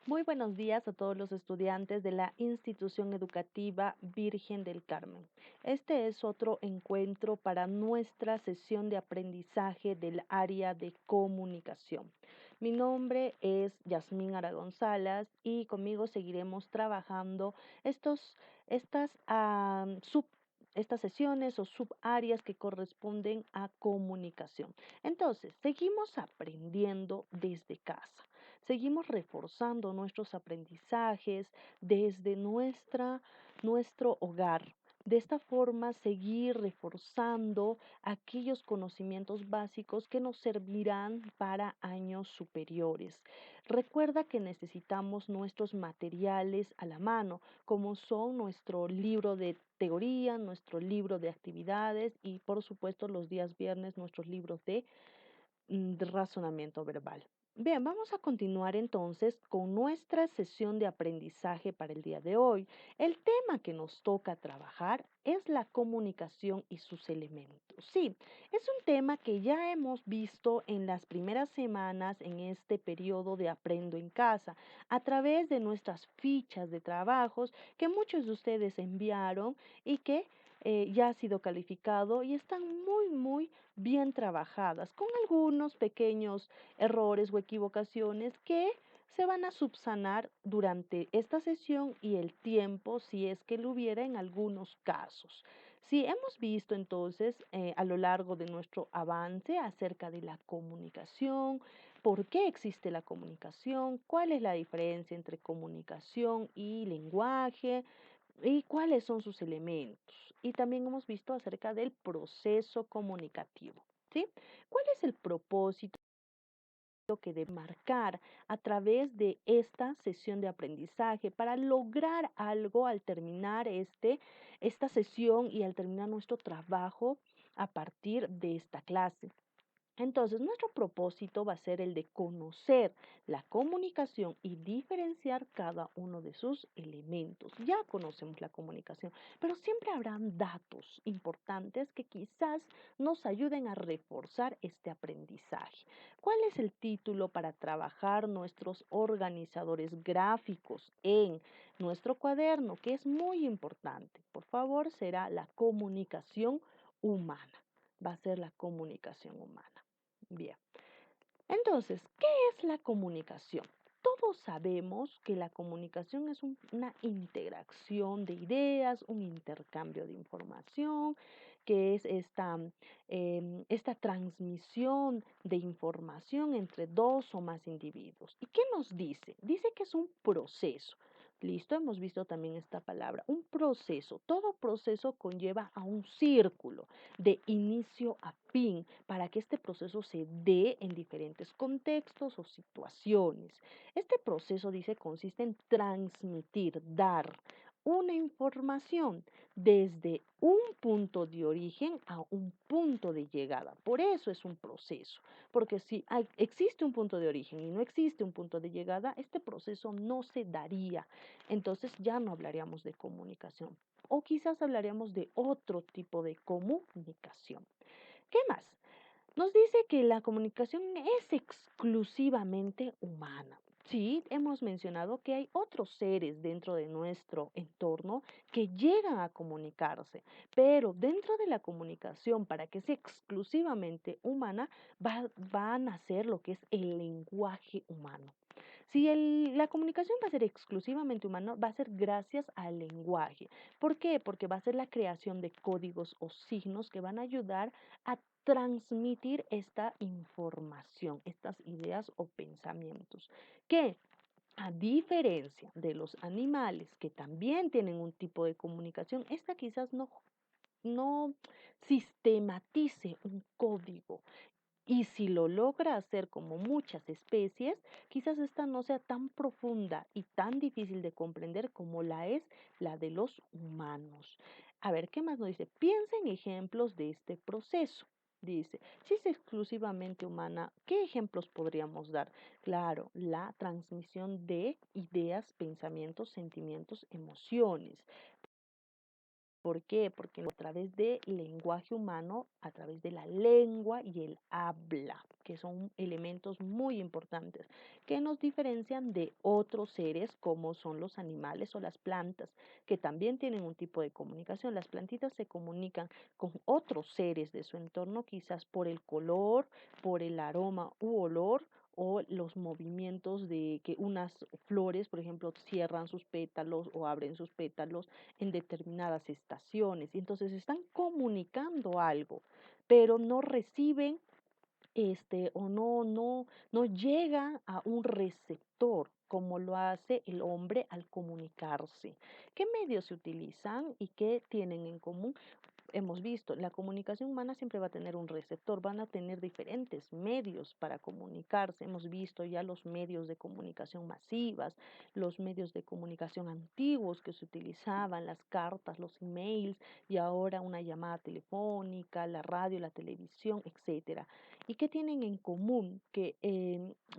Muy buenos días a todos los estudiantes de la Institución Educativa Virgen del Carmen. Este es otro encuentro para nuestra sesión de aprendizaje del área de comunicación. Mi nombre es Yasmín Aragón Salas y conmigo seguiremos trabajando estas estas sesiones o subáreas que corresponden a comunicación. Entonces, seguimos aprendiendo desde casa. Seguimos reforzando nuestros aprendizajes desde nuestro hogar. De esta forma, seguir reforzando aquellos conocimientos básicos que nos servirán para años superiores. Recuerda que necesitamos nuestros materiales a la mano, como son nuestro libro de teoría, nuestro libro de actividades y, por supuesto, los días viernes, nuestros libros de razonamiento verbal. Bien, vamos a continuar entonces con nuestra sesión de aprendizaje para el día de hoy. El tema que nos toca trabajar es la comunicación y sus elementos. Sí, es un tema que ya hemos visto en las primeras semanas en este periodo de Aprendo en Casa, a través de nuestras fichas de trabajos que muchos de ustedes enviaron y que ya ha sido calificado y están muy bien trabajadas, con algunos pequeños errores o equivocaciones que se van a subsanar durante esta sesión y el tiempo, si es que lo hubiera en algunos casos. Si hemos visto entonces a lo largo de nuestro avance acerca de la comunicación, por qué existe la comunicación, cuál es la diferencia entre comunicación y lenguaje, y cuáles son sus elementos. Y también hemos visto acerca del proceso comunicativo, ¿sí? ¿Cuál es el propósito que debe marcar a través de esta sesión de aprendizaje para lograr algo al terminar esta sesión y al terminar nuestro trabajo a partir de esta clase? Entonces, nuestro propósito va a ser el de conocer la comunicación y diferenciar cada uno de sus elementos. Ya conocemos la comunicación, pero siempre habrán datos importantes que quizás nos ayuden a reforzar este aprendizaje. ¿Cuál es el título para trabajar nuestros organizadores gráficos en nuestro cuaderno? Que es muy importante. Por favor, será la comunicación humana. Va a ser la comunicación humana. Bien, entonces, ¿qué es la comunicación? Todos sabemos que la comunicación es una integración de ideas, un intercambio de información, que es esta transmisión de información entre dos o más individuos. ¿Y qué nos dice? Dice que es un proceso. Listo, hemos visto también esta palabra, un proceso. Todo proceso conlleva a un círculo de inicio a fin para que este proceso se dé en diferentes contextos o situaciones. Este proceso, dice, consiste en transmitir, dar una información desde un punto de origen a un punto de llegada. Por eso es un proceso, porque si existe un punto de origen y no existe un punto de llegada, este proceso no se daría. Entonces ya no hablaríamos de comunicación o quizás hablaríamos de otro tipo de comunicación. ¿Qué más? Nos dice que la comunicación es exclusivamente humana. Sí, hemos mencionado que hay otros seres dentro de nuestro entorno que llegan a comunicarse, pero dentro de la comunicación, para que sea exclusivamente humana, va a nacer lo que es el lenguaje humano. Si la comunicación va a ser exclusivamente humana, va a ser gracias al lenguaje. ¿Por qué? Porque va a ser la creación de códigos o signos que van a ayudar a transmitir esta información, estas ideas o pensamientos, que a diferencia de los animales que también tienen un tipo de comunicación, esta quizás no sistematice un código. Y si lo logra hacer como muchas especies, quizás esta no sea tan profunda y tan difícil de comprender como la es la de los humanos. A ver, ¿qué más nos dice? Piensa en ejemplos de este proceso. Dice, si es exclusivamente humana, ¿qué ejemplos podríamos dar? Claro, la transmisión de ideas, pensamientos, sentimientos, emociones. ¿Por qué? Porque a través del lenguaje humano, a través de la lengua y el habla, que son elementos muy importantes, que nos diferencian de otros seres como son los animales o las plantas, que también tienen un tipo de comunicación. Las plantitas se comunican con otros seres de su entorno, quizás por el color, por el aroma u olor, o los movimientos de que unas flores, por ejemplo, cierran sus pétalos o abren sus pétalos en determinadas estaciones. Y entonces están comunicando algo, pero no reciben o no llega a un receptor como lo hace el hombre al comunicarse. ¿Qué medios se utilizan y qué tienen en común? Hemos visto, la comunicación humana siempre va a tener un receptor, van a tener diferentes medios para comunicarse. Hemos visto ya los medios de comunicación masivas, los medios de comunicación antiguos que se utilizaban, las cartas, los emails y ahora una llamada telefónica, la radio, la televisión, etcétera. ¿Y qué tienen en común? Que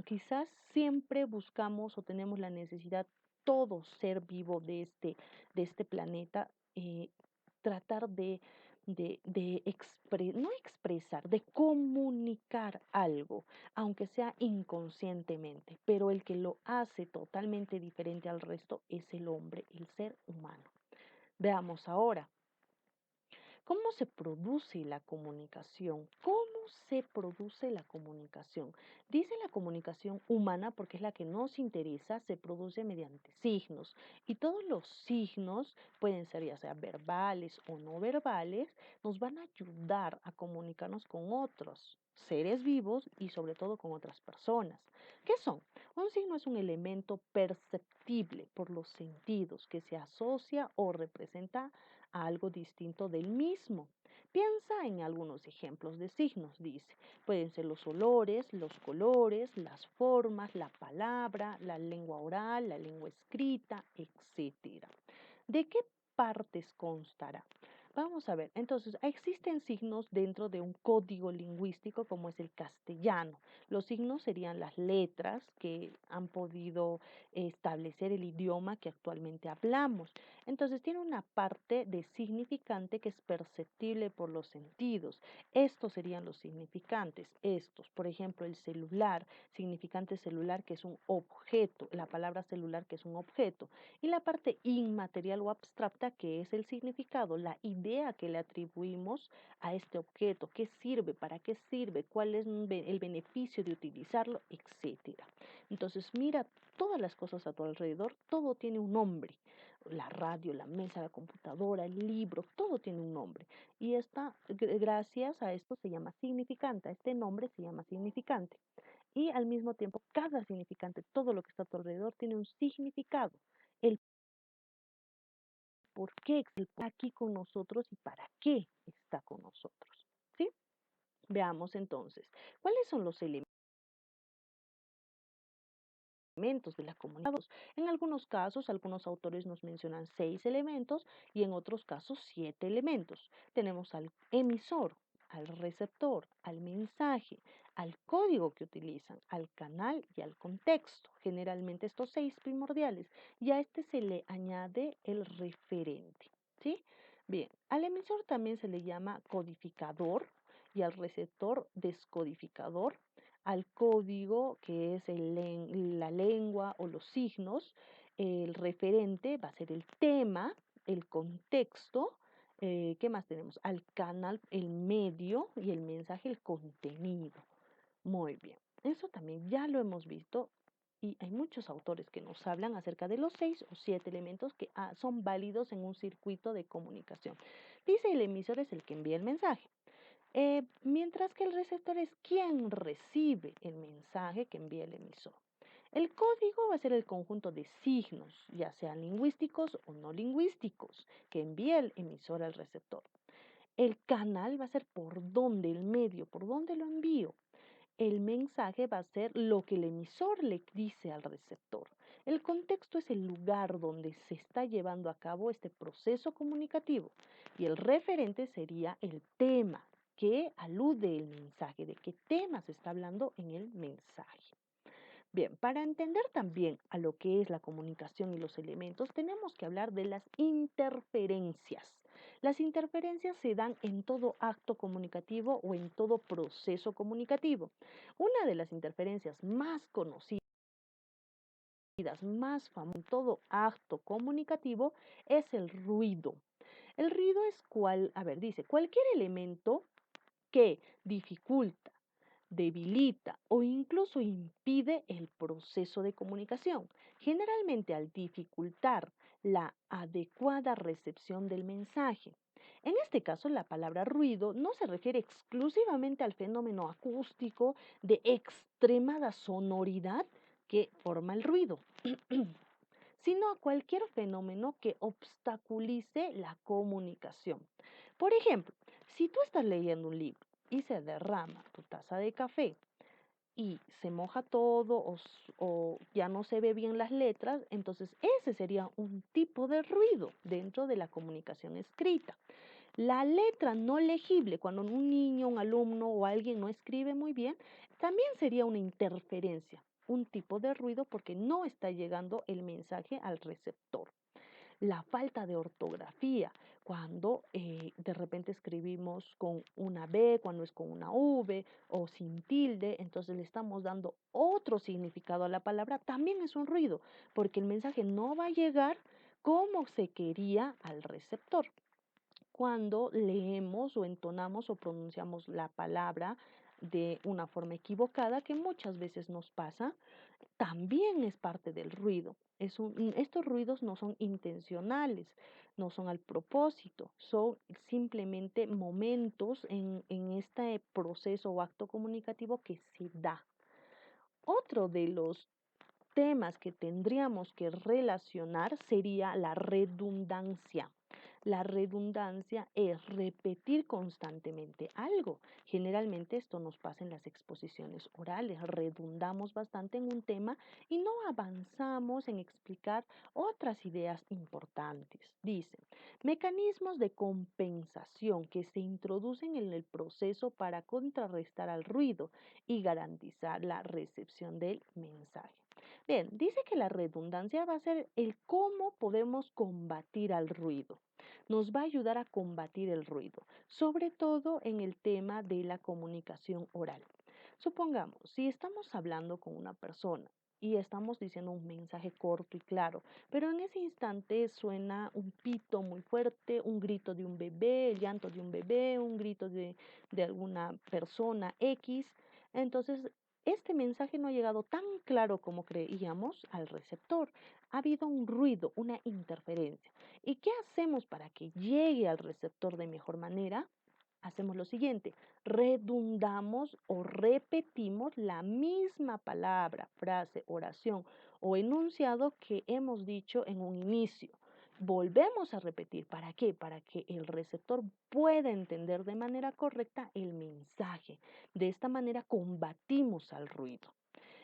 quizás siempre buscamos o tenemos la necesidad, todo ser vivo de este planeta, tratar no expresar, de comunicar algo, aunque sea inconscientemente, pero el que lo hace totalmente diferente al resto es el hombre, el ser humano. Veamos ahora, ¿cómo se produce la comunicación? ¿Cómo se produce la comunicación? Dice la comunicación humana porque es la que nos interesa, se produce mediante signos. Y todos los signos pueden ser ya sea verbales o no verbales, nos van a ayudar a comunicarnos con otros seres vivos y sobre todo con otras personas. ¿Qué son? Un signo es un elemento perceptible por los sentidos que se asocia o representa a algo distinto del mismo. Piensa en algunos ejemplos de signos, dice. Pueden ser los olores, los colores, las formas, la palabra, la lengua oral, la lengua escrita, etcétera. ¿De qué partes constará? Vamos a ver, entonces existen signos dentro de un código lingüístico como es el castellano. Los signos serían las letras que han podido establecer el idioma que actualmente hablamos. Entonces tiene una parte de significante que es perceptible por los sentidos. Estos serían los significantes. Estos, por ejemplo, el celular, significante celular que es un objeto, la palabra celular que es un objeto, y la parte inmaterial o abstracta que es el significado, la idea que le atribuimos a este objeto, qué sirve, para qué sirve, cuál es el beneficio de utilizarlo, etcétera. Entonces, mira todas las cosas a tu alrededor, todo tiene un nombre. La radio, la mesa, la computadora, el libro, todo tiene un nombre. Y gracias a esto se llama significante, a este nombre se llama significante. Y al mismo tiempo, cada significante, todo lo que está a tu alrededor tiene un significado. El por qué está aquí con nosotros y para qué está con nosotros. ¿Sí? Veamos entonces, ¿cuáles son los elementos de la comunicación? En algunos casos, algunos autores nos mencionan 6 elementos y en otros casos 7 elementos. Tenemos al emisor, al receptor, al mensaje, al código que utilizan, al canal y al contexto. Generalmente estos 6 primordiales. Y a este se le añade el referente. ¿Sí? Bien, al emisor también se le llama codificador y al receptor descodificador, al código, que es la lengua o los signos, el referente va a ser el tema, el contexto, ¿qué más tenemos? Al canal, el medio y el mensaje, el contenido. Muy bien, eso también ya lo hemos visto y hay muchos autores que nos hablan acerca de los 6 o 7 elementos que son válidos en un circuito de comunicación. Dice el emisor es el que envía el mensaje. Mientras que el receptor es quien recibe el mensaje que envía el emisor. El código va a ser el conjunto de signos, ya sean lingüísticos o no lingüísticos, que envía el emisor al receptor. El canal va a ser por dónde, el medio, por dónde lo envío. El mensaje va a ser lo que el emisor le dice al receptor. El contexto es el lugar donde se está llevando a cabo este proceso comunicativo y el referente sería el tema que alude el mensaje, de qué tema se está hablando en el mensaje. Bien, para entender también a lo que es la comunicación y los elementos, tenemos que hablar de las interferencias. Las interferencias se dan en todo acto comunicativo o en todo proceso comunicativo. Una de las interferencias más conocidas, más famosas en todo acto comunicativo es el ruido. El ruido es dice, cualquier elemento que dificulta, debilita o incluso impide el proceso de comunicación. Generalmente al dificultar la adecuada recepción del mensaje. En este caso, la palabra ruido no se refiere exclusivamente al fenómeno acústico de extremada sonoridad que forma el ruido, sino a cualquier fenómeno que obstaculice la comunicación. Por ejemplo, si tú estás leyendo un libro y se derrama tu taza de café y se moja todo o ya no se ve bien las letras, entonces ese sería un tipo de ruido dentro de la comunicación escrita. La letra no legible, cuando un niño, un alumno o alguien no escribe muy bien, también sería una interferencia, un tipo de ruido porque no está llegando el mensaje al receptor. La falta de ortografía, cuando de repente escribimos con una B, cuando es con una V o sin tilde, entonces le estamos dando otro significado a la palabra, también es un ruido, porque el mensaje no va a llegar como se quería al receptor. Cuando leemos o entonamos o pronunciamos la palabra de una forma equivocada, que muchas veces nos pasa, también es parte del ruido. Estos ruidos no son intencionales, no son al propósito, son simplemente momentos en este proceso o acto comunicativo que se da. Otro de los temas que tendríamos que relacionar sería la redundancia. La redundancia es repetir constantemente algo. Generalmente esto nos pasa en las exposiciones orales. Redundamos bastante en un tema y no avanzamos en explicar otras ideas importantes. Dicen, mecanismos de compensación que se introducen en el proceso para contrarrestar al ruido y garantizar la recepción del mensaje. Bien, dice que la redundancia va a ser el cómo podemos combatir al ruido. Nos va a ayudar a combatir el ruido, sobre todo en el tema de la comunicación oral. Supongamos, si estamos hablando con una persona y estamos diciendo un mensaje corto y claro, pero en ese instante suena un pito muy fuerte, un grito de un bebé, el llanto de un bebé, un grito de alguna persona X, entonces este mensaje no ha llegado tan claro como creíamos al receptor. Ha habido un ruido, una interferencia. ¿Y qué hacemos para que llegue al receptor de mejor manera? Hacemos lo siguiente, redundamos o repetimos la misma palabra, frase, oración o enunciado que hemos dicho en un inicio. Volvemos a repetir. ¿Para qué? Para que el receptor pueda entender de manera correcta el mensaje. De esta manera combatimos al ruido.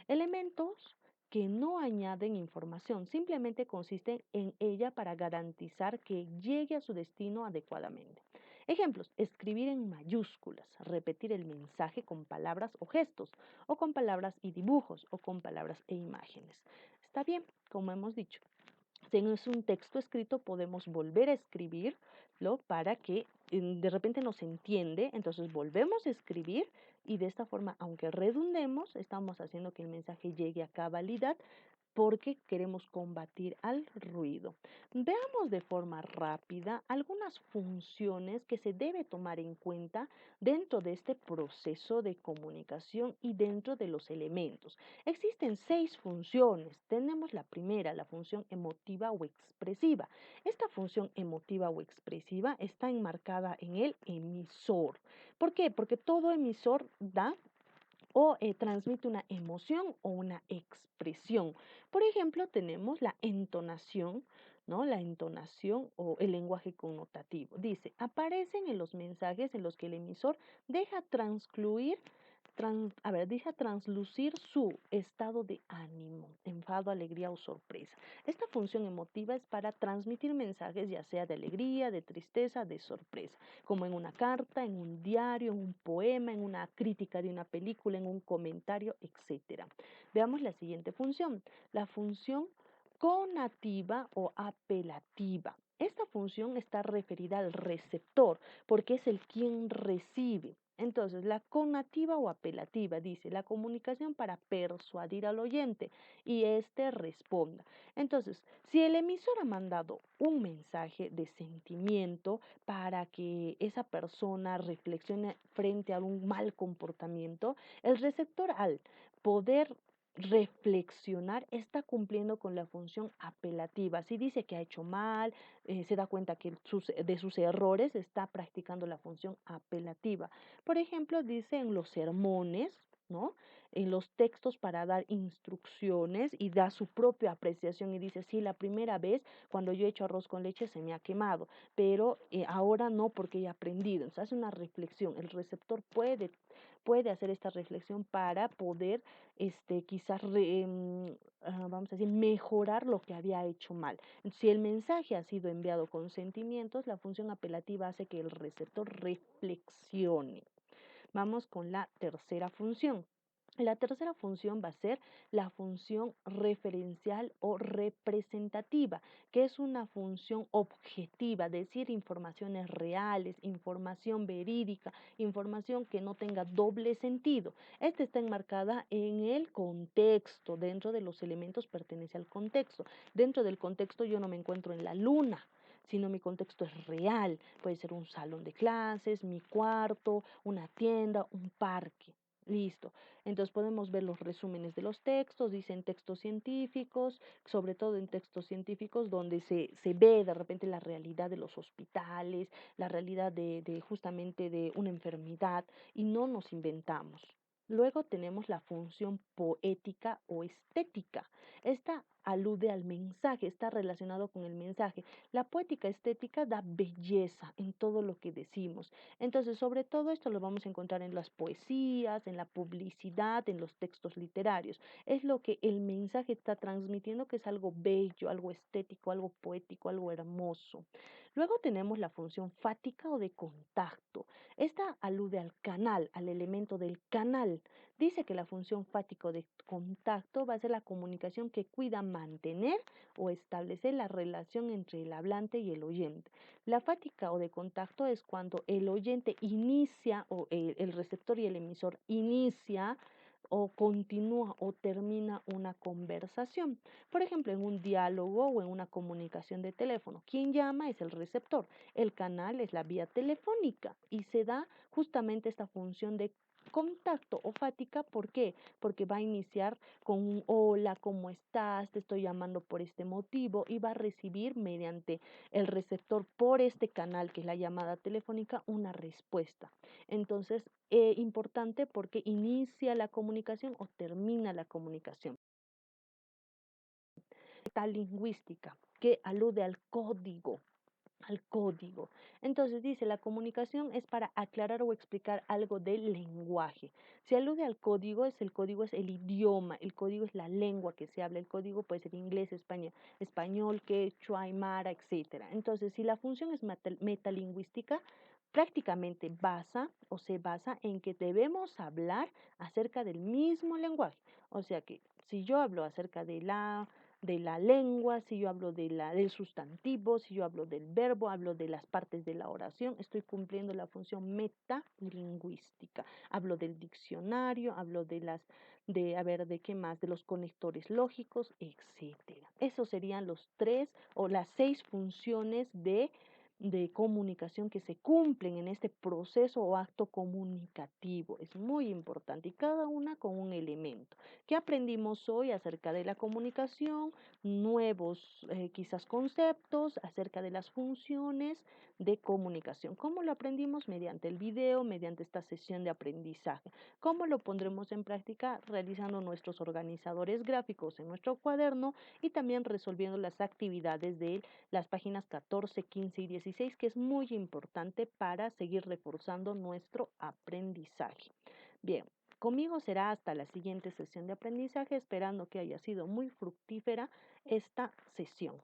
Elementos que no añaden información, simplemente consisten en ella para garantizar que llegue a su destino adecuadamente. Ejemplos, escribir en mayúsculas, repetir el mensaje con palabras o gestos, o con palabras y dibujos, o con palabras e imágenes. Está bien, como hemos dicho. Si no es un texto escrito, podemos volver a escribirlo para que de repente no se entiende, entonces volvemos a escribir y de esta forma, aunque redundemos, estamos haciendo que el mensaje llegue a cabalidad porque queremos combatir al ruido. Veamos de forma rápida algunas funciones que se debe tomar en cuenta dentro de este proceso de comunicación y dentro de los elementos. Existen 6 funciones. Tenemos la primera, la función emotiva o expresiva. Esta función emotiva o expresiva está enmarcada en el emisor. ¿Por qué? Porque todo emisor da o transmite una emoción o una expresión. Por ejemplo, tenemos la entonación, ¿no? La entonación o el lenguaje connotativo. Dice, aparecen en los mensajes en los que el emisor deja deja translucir su estado de ánimo, enfado, alegría o sorpresa. Esta función emotiva es para transmitir mensajes ya sea de alegría, de tristeza, de sorpresa, como en una carta, en un diario, en un poema, en una crítica de una película, en un comentario, etcétera. Veamos la siguiente función, la función conativa o apelativa. Esta función está referida al receptor, porque es el quien recibe. Entonces, la conativa o apelativa dice la comunicación para persuadir al oyente y éste responda. Entonces, si el emisor ha mandado un mensaje de sentimiento para que esa persona reflexione frente a un mal comportamiento, el receptor al poder reflexionar está cumpliendo con la función apelativa. Si dice que ha hecho mal, se da cuenta que de sus errores está practicando la función apelativa. Por ejemplo, dice en los sermones, ¿no? En los textos para dar instrucciones y da su propia apreciación y dice, sí, la primera vez cuando yo he hecho arroz con leche se me ha quemado, pero ahora no porque he aprendido. Entonces hace una reflexión. El receptor puede hacer esta reflexión para poder quizás vamos a decir, mejorar lo que había hecho mal. Si el mensaje ha sido enviado con sentimientos, la función apelativa hace que el receptor reflexione. Vamos con la tercera función. La tercera función va a ser la función referencial o representativa, que es una función objetiva, decir informaciones reales, información verídica, información que no tenga doble sentido. Esta está enmarcada en el contexto, dentro de los elementos pertenece al contexto. Dentro del contexto yo no me encuentro en la luna, sino mi contexto es real. Puede ser un salón de clases, mi cuarto, una tienda, un parque. Listo. Entonces podemos ver los resúmenes de los textos, dicen textos científicos, sobre todo en textos científicos donde se ve de repente la realidad de los hospitales, la realidad de justamente de una enfermedad y no nos inventamos. Luego tenemos la función poética o estética. Esta alude al mensaje, está relacionado con el mensaje. La poética estética da belleza en todo lo que decimos. Entonces, sobre todo esto lo vamos a encontrar en las poesías, en la publicidad, en los textos literarios. Es lo que el mensaje está transmitiendo, que es algo bello, algo estético, algo poético, algo hermoso. Luego tenemos la función fática o de contacto. Esta alude al canal, al elemento del canal. Dice que la función fático de contacto va a ser la comunicación que cuida mantener o establecer la relación entre el hablante y el oyente. La fática o de contacto es cuando el oyente inicia o el receptor y el emisor inicia o continúa o termina una conversación. Por ejemplo, en un diálogo o en una comunicación de teléfono, quien llama es el receptor, el canal es la vía telefónica y se da justamente esta función de contacto o fática. ¿Por qué? Porque va a iniciar con un hola, ¿cómo estás? Te estoy llamando por este motivo y va a recibir mediante el receptor por este canal que es la llamada telefónica una respuesta. Entonces, importante porque inicia la comunicación o termina la comunicación. Tal lingüística que alude al código. Entonces dice, la comunicación es para aclarar o explicar algo del lenguaje. Si alude al código, el código es el idioma, el código es la lengua que se habla, el código puede ser inglés, español, quechua, aymara, etcétera. Entonces, si la función es metalingüística, prácticamente se basa en que debemos hablar acerca del mismo lenguaje. O sea que si yo hablo acerca de la lengua, si yo hablo del sustantivo, si yo hablo del verbo, hablo de las partes de la oración, estoy cumpliendo la función metalingüística. Hablo del diccionario, hablo a ver, ¿de qué más? De los conectores lógicos, etcétera. Esos serían los tres o las seis funciones de comunicación que se cumplen en este proceso o acto comunicativo. Es muy importante y cada una con un elemento. ¿Qué aprendimos hoy acerca de la comunicación? Nuevos quizás conceptos acerca de las funciones de comunicación. ¿Cómo lo aprendimos? Mediante el video, mediante esta sesión de aprendizaje. ¿Cómo lo pondremos en práctica? Realizando nuestros organizadores gráficos en nuestro cuaderno y también resolviendo las actividades de las páginas 14, 15 y 16, que es muy importante para seguir reforzando nuestro aprendizaje. Bien. Conmigo será hasta la siguiente sesión de aprendizaje, esperando que haya sido muy fructífera esta sesión.